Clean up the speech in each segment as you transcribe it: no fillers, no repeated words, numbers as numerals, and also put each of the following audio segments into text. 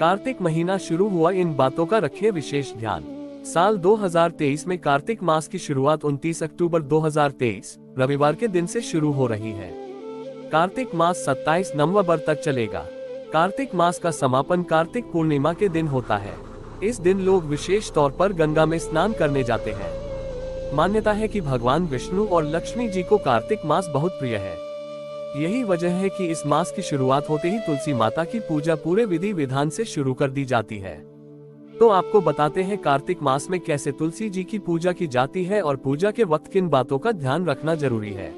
कार्तिक महीना शुरू हुआ, इन बातों का रखिए विशेष ध्यान। साल 2023 में कार्तिक मास की शुरुआत 29 अक्टूबर 2023 रविवार के दिन से शुरू हो रही है। कार्तिक मास 27 नवंबर तक चलेगा। कार्तिक मास का समापन कार्तिक पूर्णिमा के दिन होता है। इस दिन लोग विशेष तौर पर गंगा में स्नान करने जाते हैं। मान्यता है कि भगवान विष्णु और लक्ष्मी जी को कार्तिक मास बहुत प्रिय है। यही वजह है कि इस मास की शुरुआत होते ही तुलसी माता की पूजा पूरे विधि विधान से शुरू कर दी जाती है। तो आपको बताते हैं कार्तिक मास में कैसे तुलसी जी की पूजा की जाती है और पूजा के वक्त किन बातों का ध्यान रखना जरूरी है।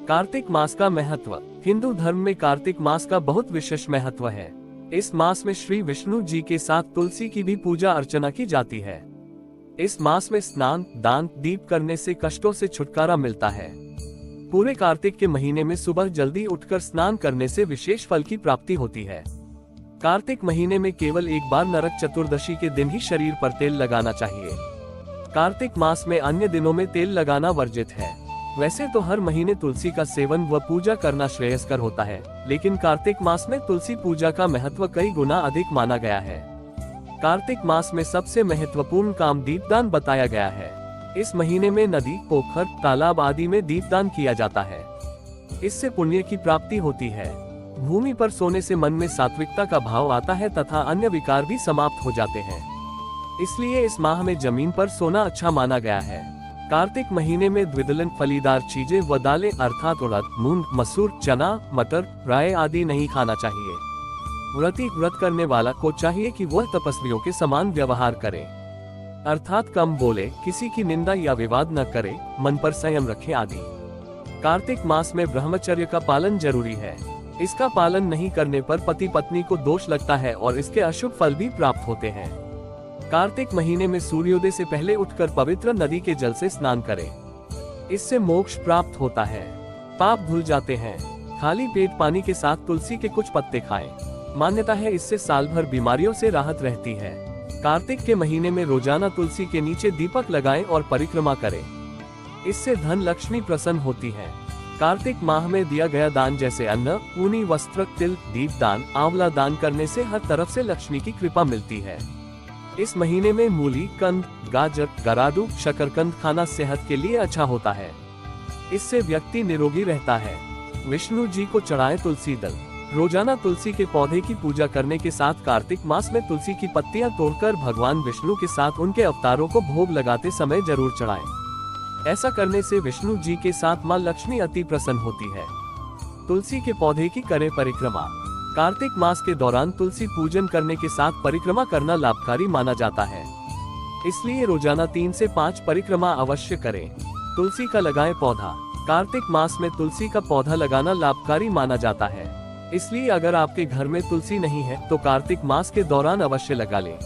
कार्तिक मास का महत्व। हिंदू धर्म में कार्तिक मास का बहुत विशेष महत्व है। इस मास में श्री विष्णु जी के साथ तुलसी की भी पूजा अर्चना की जाती है। इस मास में स्नान, दान, दीप करने से कष्टों से छुटकारा मिलता है। पूरे कार्तिक के महीने में सुबह जल्दी उठकर स्नान करने से विशेष फल की प्राप्ति होती है। कार्तिक महीने में केवल एक बार नरक चतुर्दशी के दिन ही शरीर पर तेल लगाना चाहिए। कार्तिक मास में अन्य दिनों में तेल लगाना वर्जित है। वैसे तो हर महीने तुलसी का सेवन व पूजा करना श्रेयस्कर होता है, लेकिन कार्तिक मास में तुलसी पूजा का महत्व कई गुना अधिक माना गया है। कार्तिक मास में सबसे महत्वपूर्ण काम दीपदान बताया गया है। इस महीने में नदी, पोखर, तालाब आदि में दीपदान किया जाता है। इससे पुण्य की प्राप्ति होती है। भूमि पर सोने से मन में सात्विकता का भाव आता है तथा अन्य विकार भी समाप्त हो जाते हैं। इसलिए इस माह में जमीन पर सोना अच्छा माना गया है। कार्तिक महीने में द्विदलन फलीदार चीजें व दालें अर्थात उड़द, मूंग, मसूर, चना, मटर, राय आदि नहीं खाना चाहिए। व्रत करने वाला को चाहिए कि वह तपस्वियों के समान व्यवहार करे, अर्थात कम बोले, किसी की निंदा या विवाद न करे, मन पर संयम रखे आदि। कार्तिक मास में ब्रह्मचर्य का पालन जरूरी है। इसका पालन नहीं करने पर पति पत्नी को दोष लगता है और इसके अशुभ फल भी प्राप्त होते हैं। कार्तिक महीने में सूर्योदय से पहले उठकर पवित्र नदी के जल से स्नान करें। इससे मोक्ष प्राप्त होता है, पाप धुल जाते हैं। खाली पेट पानी के साथ तुलसी के कुछ पत्ते खाएं। मान्यता है इससे साल भर बीमारियों से राहत रहती है। कार्तिक के महीने में रोजाना तुलसी के नीचे दीपक लगाएं और परिक्रमा करें। इससे धन लक्ष्मी प्रसन्न होती है। कार्तिक माह में दिया गया दान जैसे अन्न, ऊनी वस्त्र, तिल, दीप दान, आंवला दान करने से हर तरफ से लक्ष्मी की कृपा मिलती है। इस महीने में मूली, कंद, गाजर, गराडू, शकरकंद खाना सेहत के लिए अच्छा होता है। इससे व्यक्ति निरोगी रहता है। विष्णु जी को चढ़ाएं तुलसी दल। रोजाना तुलसी के पौधे की पूजा करने के साथ कार्तिक मास में तुलसी की पत्तियां तोड़कर भगवान विष्णु के साथ उनके अवतारों को भोग लगाते समय जरूर चढ़ाएं। ऐसा करने से विष्णु जी के साथ मां लक्ष्मी अति प्रसन्न होती है। तुलसी के पौधे की करें परिक्रमा। कार्तिक मास के दौरान तुलसी पूजन करने के साथ परिक्रमा करना लाभकारी माना जाता है। इसलिए रोजाना 3 से 5 परिक्रमा अवश्य करें। तुलसी का लगाएं पौधा। कार्तिक मास में तुलसी का पौधा लगाना लाभकारी माना जाता है। इसलिए अगर आपके घर में तुलसी नहीं है तो कार्तिक मास के दौरान अवश्य लगा लें।